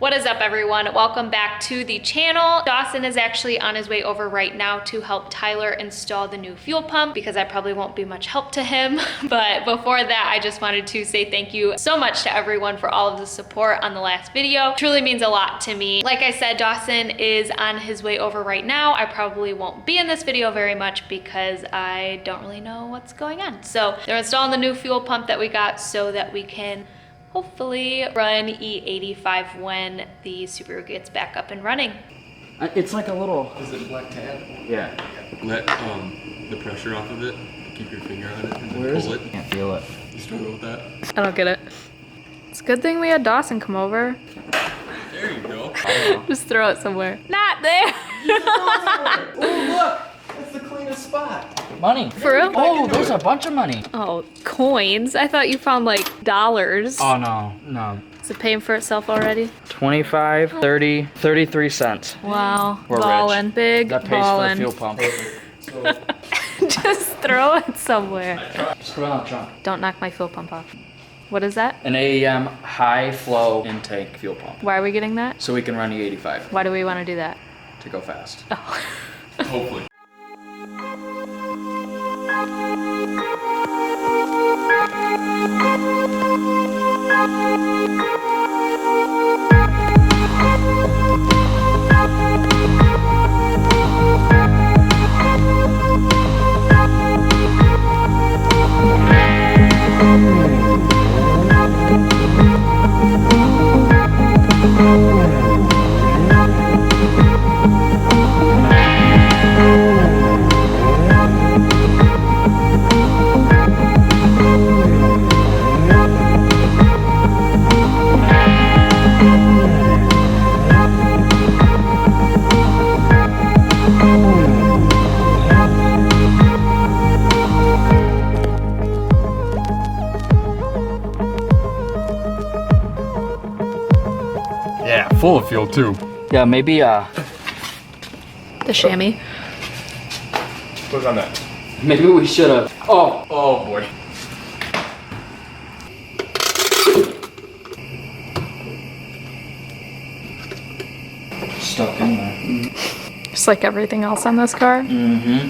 What is up, everyone? Welcome back to the channel. Dawson is actually on his way over right now to help Tyler install the new fuel pump because I probably won't be much help to him. But before that, I just wanted to say thank you so much to everyone for all of the support on the last video. It truly means a lot to me. Like I said, Dawson is on his way over right now. I probably won't be in this video very much because I don't really know what's going on. So they're installing the new fuel pump that we got so that we can hopefully run E85 when the Subaru gets back up and running. It's like a little... Is it a black tab? Yeah. Let the pressure off of it. Keep your finger on it and then Where pull is it. it? Can't feel it. You struggle with that? I don't get it. It's a good thing we had Dawson come over. There you go. Just throw it somewhere. Not there! Oh, look! That's the cleanest spot. Money. For real? Oh, there's a bunch of money. Oh, coins? I thought you found like dollars. Oh, no. Is it paying for itself already? 25, 30, 33 cents. Wow. We're ballin'. rich. Big That pays ballin'. for the fuel pump. Just throw it somewhere. Just put it on the trunk. Don't knock my fuel pump off. What is that? An AEM high flow intake fuel pump. Why are we getting that? So we can run E85 Why do we want to do that? to go fast. Oh. Hopefully. Yeah, full of fuel too. Yeah, maybe, The chamois. Put it on that. maybe we should have. Oh, Oh boy. stuck in there. Just like everything else on this car. Mm-hmm.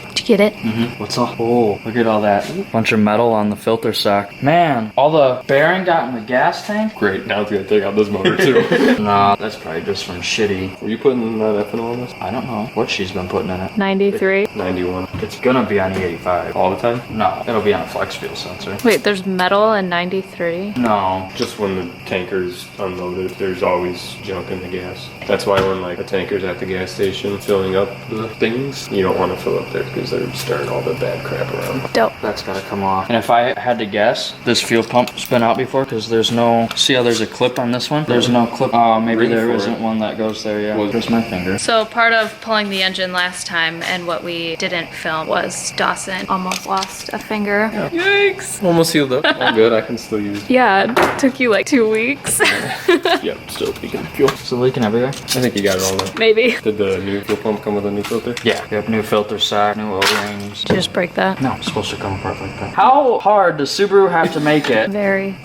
Did you get it? Mm-hmm. What's all? Oh, look at all that bunch of metal on the filter sock. Man, all the bearing got in the gas tank. Great, now it's gonna take out this motor too. Nah, that's probably just from shitty. Were you putting ethanol on this? I don't know what she's been putting in it. 93. 91. It's gonna be on E85. All the time? No, it'll be on a flex fuel sensor. Wait, there's metal in 93? No. Just when the tanker's unloaded, there's always junk in the gas. That's why when like a tanker's at the gas station filling up the things, you don't want to fill up there because they're stirring all the bad crap around. Dope. That's gotta come off. And if I had to guess, this fuel pump's been out before because there's no, see how there's a clip on this one? There's no clip. Oh, maybe Ring there for isn't it. one that goes there, yeah. Well, There's my finger. So part of pulling the engine last time and what we didn't film was Dawson almost lost a finger. Yikes. Almost healed up. All good. I can still use. Yeah, it took you like 2 weeks. Yep, still leaking fuel. It's leaking everywhere? I think you got it all though. Maybe. Did the new fuel pump come with a new filter? Yeah. Yep, new filter sock, new O-rings. Did you just break that? No, it's supposed to come apart like that. How hard does Subaru have to make it? Very.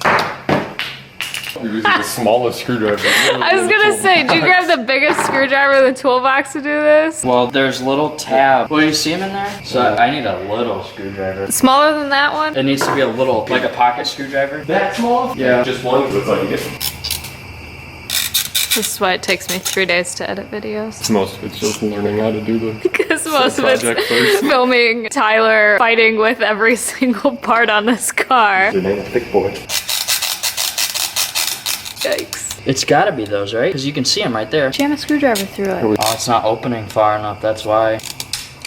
You're using the smallest screwdriver. I was gonna say, do you grab the biggest screwdriver in the toolbox to do this? Well, there's little tab. Well, you see them in there? So I need a little screwdriver. Smaller than that one? It needs to be a little, like a pocket screwdriver. That small? Yeah. Just one. That's all you get. This is why it takes me 3 days to edit videos. Most of it's just learning how to do the Because most of it's project first. filming Tyler fighting with every single part on this car. Your name, a thick boy. Yikes. It's gotta be those, right? Because you can see them right there. Jam a screwdriver through it. Oh, it's not opening far enough, that's why.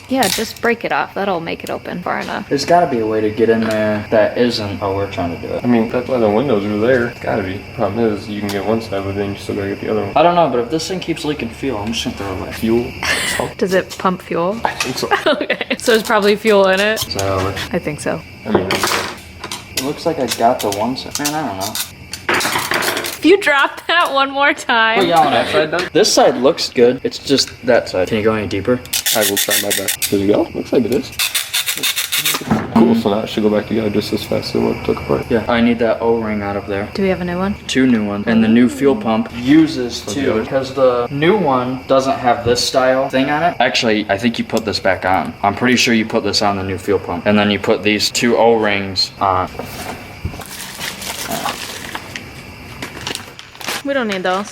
Yeah, just break it off. That'll make it open far enough. There's gotta be a way to get in there that isn't how we're trying to do it. I mean, that's why the windows are there. It's gotta be. Problem is, you can get one side, but then you still gotta get the other one. I don't know, but if this thing keeps leaking fuel, I'm just gonna throw it away. Fuel? Does it pump fuel? I think so. Okay. So there's probably fuel in it? Is that how it works? I think so. I mean, It looks like I got the one side. Man, I don't know. If you drop that one more time. We're yelling at that side done? This side looks good. It's just that side. Can you go any deeper? I will try my best. Does it go? Looks like it is. Cool, so now it should go back together just as fast as what it took apart. Yeah, I need that O-ring out of there. Do we have a new one? 2 new ones. And the new fuel pump uses too, because the new one doesn't have this style thing on it. Actually, I think you put this back on. I'm pretty sure you put this on the new fuel pump. And then you put these 2 O-rings on. We don't need those.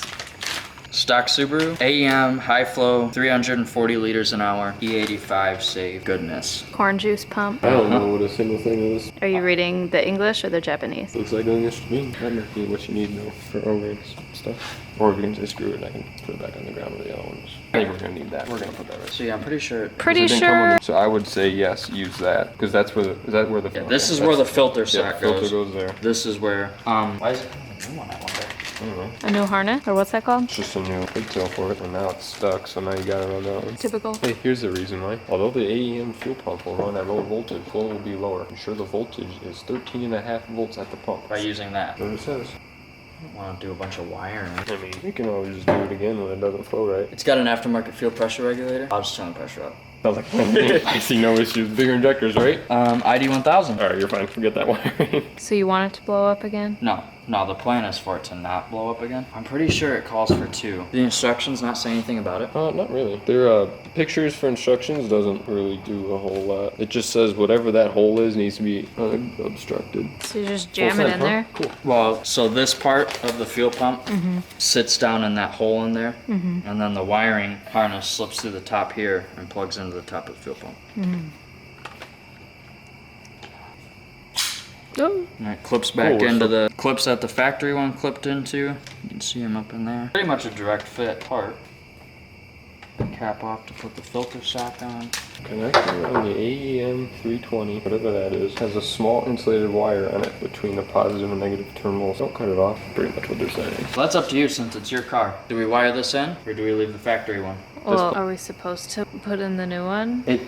Stock Subaru, AEM, high flow, 340 liters an hour, E85 save. Goodness. Corn juice pump. I don't know what a single thing is. Are you reading the English or the Japanese? Looks like English to me. That might be what you need though for O-rings and stuff. Or if you can just screw it, I can put it back on the ground with the other ones. I think we're gonna need that. We're gonna put that right. So yeah, I'm pretty sure. Pretty sure. So I would say yes, use that because that's where the is that where the Yeah, this is where the filter yeah, sock filter goes. goes there. This is where, why is it a new one, I wonder? I don't know. A new harness? Or what's that called? It's just a new pigtail for it, and now it's stuck. So now you gotta run that one. Typical. Hey, here's the reason why. Although the AEM fuel pump will run at low voltage, flow will be lower. I'm sure the voltage is 13.5 volts at the pump. By using that. That's what it says. I don't want to do a bunch of wiring. I mean, you can always just do it again when it doesn't flow right. It's got an aftermarket fuel pressure regulator. I'll just turn the pressure up. Sounds like I see no issues. Bigger injectors, right? ID 1000. All right, you're fine. Forget that wiring. So you want it to blow up again? No, the plan is for it to not blow up again. I'm pretty sure it calls for 2. The instructions not say anything about it. Not really. Their pictures for instructions doesn't really do a whole lot. It just says whatever that hole is needs to be unobstructed. So you just jam it in there? Cool. Well, so this part of the fuel pump sits down in that hole in there, and then the wiring harness slips through the top here and plugs into the top of the fuel pump. Oh. And it clips back Cool, into so- the clips that the factory one clipped into. You can see them up in there. Pretty much a direct fit part. Cap off to put the filter sock on. Connector on the AEM 320, whatever that is, has a small insulated wire on it between the positive and negative terminals. Don't cut it off. Pretty much what they're saying. Well, that's up to you since it's your car. Do we wire this in or do we leave the factory one? Well, are we supposed to put in the new one? It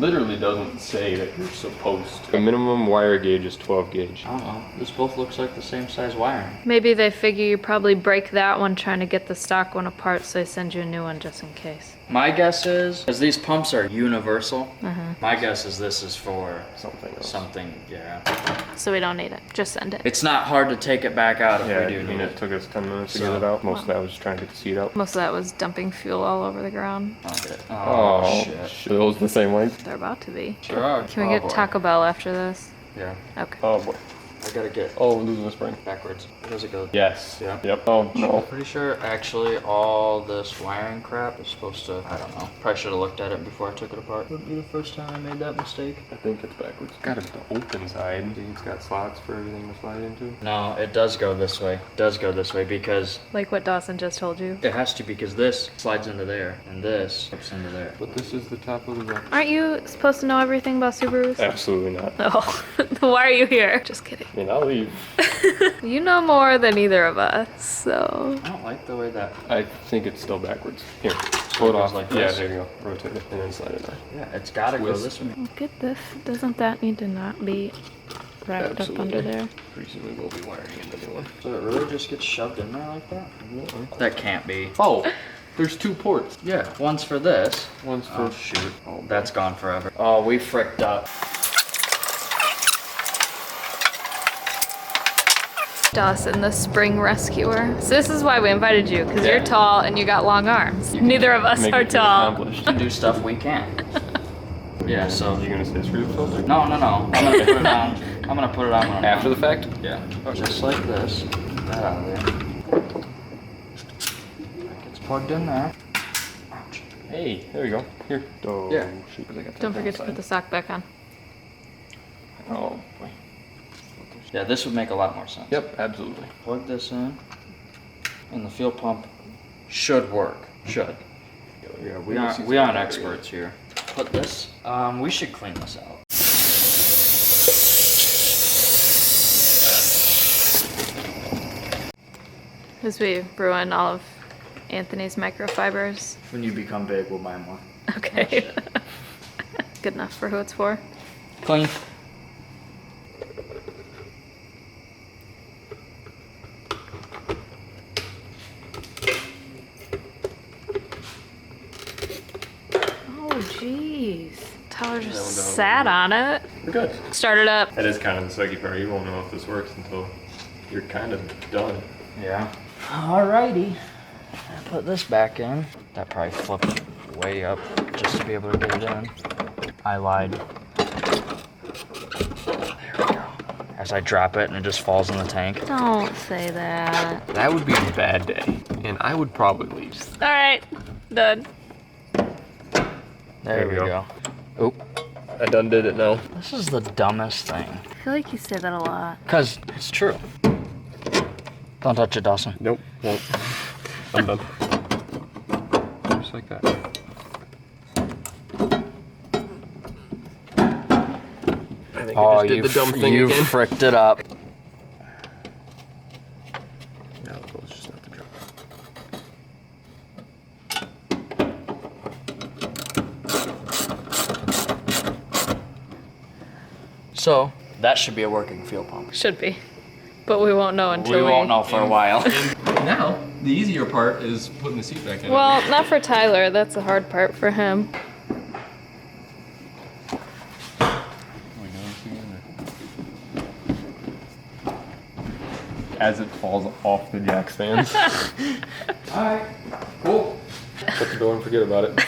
literally doesn't say that you're supposed to. The minimum wire gauge is 12 gauge. I don't know. This both looks like the same size wiring. Maybe they figure you probably break that one trying to get the stock one apart, so they send you a new one just in case. My guess is, because these pumps are universal, my guess is this is for Something else. something, yeah. So we don't need it. Just send it. It's not hard to take it back out if Yeah, we do I mean, need it it. took us 10 minutes to So- get it out. Most of that was trying to get the seat out. Most of that was dumping fuel all over the ground. I'll get it. Oh, shit. shit. Those the same length? They're about to be. Sure are. Can we get boy. Taco Bell after this? Yeah. Okay. Oh, boy. I gotta get Oh, we're losing the spring. backwards. Where does it go? Yes. Yeah. Yep. Oh, no. Pretty sure actually all this wiring crap is supposed to, I don't know. Probably should have looked at it before I took it apart. Wouldn't be the first time I made that mistake. I think it's backwards. Got it the open side. See, it's got slots for everything to slide into. No, it does go this way. It does go this way because Like what Dawson just told you. it has to, because this slides into there and this slips into there. But this is the top of the... Aren't you supposed to know everything about Subarus? Absolutely not. Oh, why are you here? Just kidding. I mean, I'll leave. You know more than either of us, so. I don't like the way that. I think it's still backwards. Here, pull it goes off. like Yeah, this? there you go. Rotate it and then slide it on. Yeah, it's gotta go Twist. this way. Look at this. Doesn't that need to not be wrapped up under there? Pretty soon we will be wiring in the new one. So it really just gets shoved in there like that? That can't be. Oh, there's 2 ports. Yeah, one's for this. One's for... Oh shoot. Oh, that's gone forever. Oh, we fricked up. Dawson, the spring rescuer. So this is why we invited you, because Yeah. you're tall and you got long arms. Neither of us Make are it feel tall. accomplished. We can do stuff we can't. Yeah, so. You gonna say screw the filter? No. I'm gonna put it on. I'm gonna put it on when I'm After the done. fact? Yeah. Just like this. Get that out of there. That gets plugged in there. Ouch. Hey, there we go. Here. Oh, Yeah. shoot, 'cause I got that Don't forget to outside. put the sock back on. Oh, boy. Yeah, this would make a lot more sense. Yep, absolutely. Plug this in, and the fuel pump should work. Should. Yeah, we aren't experts here. Put this. We should clean this out. Because we ruined all of Anthony's microfibers. When you become big, we'll buy more. Okay. Good enough for who it's for. Clean. Oh, jeez. Tyler just sat on it. We're good. Start it up. That is kind of the sucky part. You won't know if this works until you're kind of done. Yeah. Alrighty. I put this back in. That probably flipped way up just to be able to get it in. I lied. There we go. As I drop it and it just falls in the tank. Don't say that. That would be a bad day, and I would probably leave. All right, done. There we go. Oop. I done did it now. This is the dumbest thing. I feel like you say that a lot. Because it's true. Don't touch it, Dawson. Nope, won't. I'm done. Just like that. I think I just did the dumb thing you again. fricked it up. Now the goal's just not to drop. So, that should be a working fuel pump. Should be, but we won't know until We won't know for a while. Now, the easier part is putting the seat back in. Well, not for Tyler. That's the hard part for him. As it falls off the jack stands. Alright, cool. Shut the door and forget about it.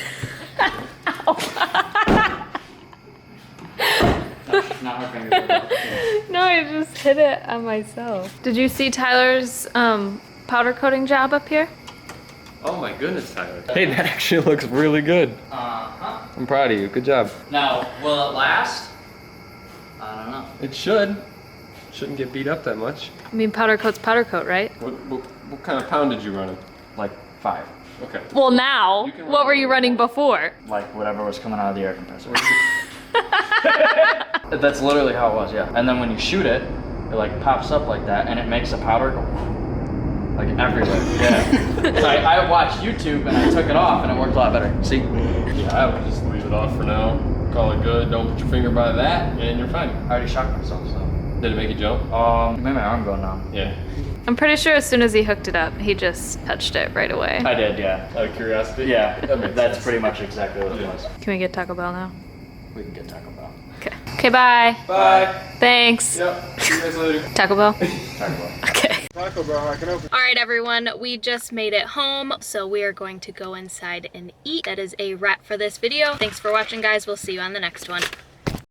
Not my fingers. No, I just hit it on myself. Did you see Tyler's powder coating job up here? Oh my goodness, Tyler. Hey, that actually looks really good. Uh-huh. I'm proud of you. Good job. Now, will it last? I don't know. It should. Shouldn't get beat up that much. I mean, powder coat's powder coat, right? What kind of pound did you run it? Like 5. Okay. Well, now, You can what run were you running before? Like whatever was coming out of the air compressor. That's literally how it was, yeah. And then when you shoot it, it like pops up like that and it makes the powder go like everywhere. Yeah. So I watched YouTube and I took it off and it worked a lot better. See? Yeah, I would just leave it off for now. Call it good. Don't put your finger by that, and you're fine. I already shocked myself, so. Did it make you jump? Made my arm go numb. Yeah. I'm pretty sure as soon as he hooked it up, he just touched it right away. I did, yeah. Out of curiosity? Yeah, That makes that's sense. pretty much exactly what it Yeah. was. Can we get Taco Bell now? We can get Taco Bell. Okay. Okay, bye. Bye. Thanks. Yep. See you guys later. Taco Bell? Taco Bell. Okay. Taco Bell, I can open. All right, everyone, we just made it home, so we are going to go inside and eat. That is a wrap for this video. Thanks for watching, guys. We'll see you on the next one.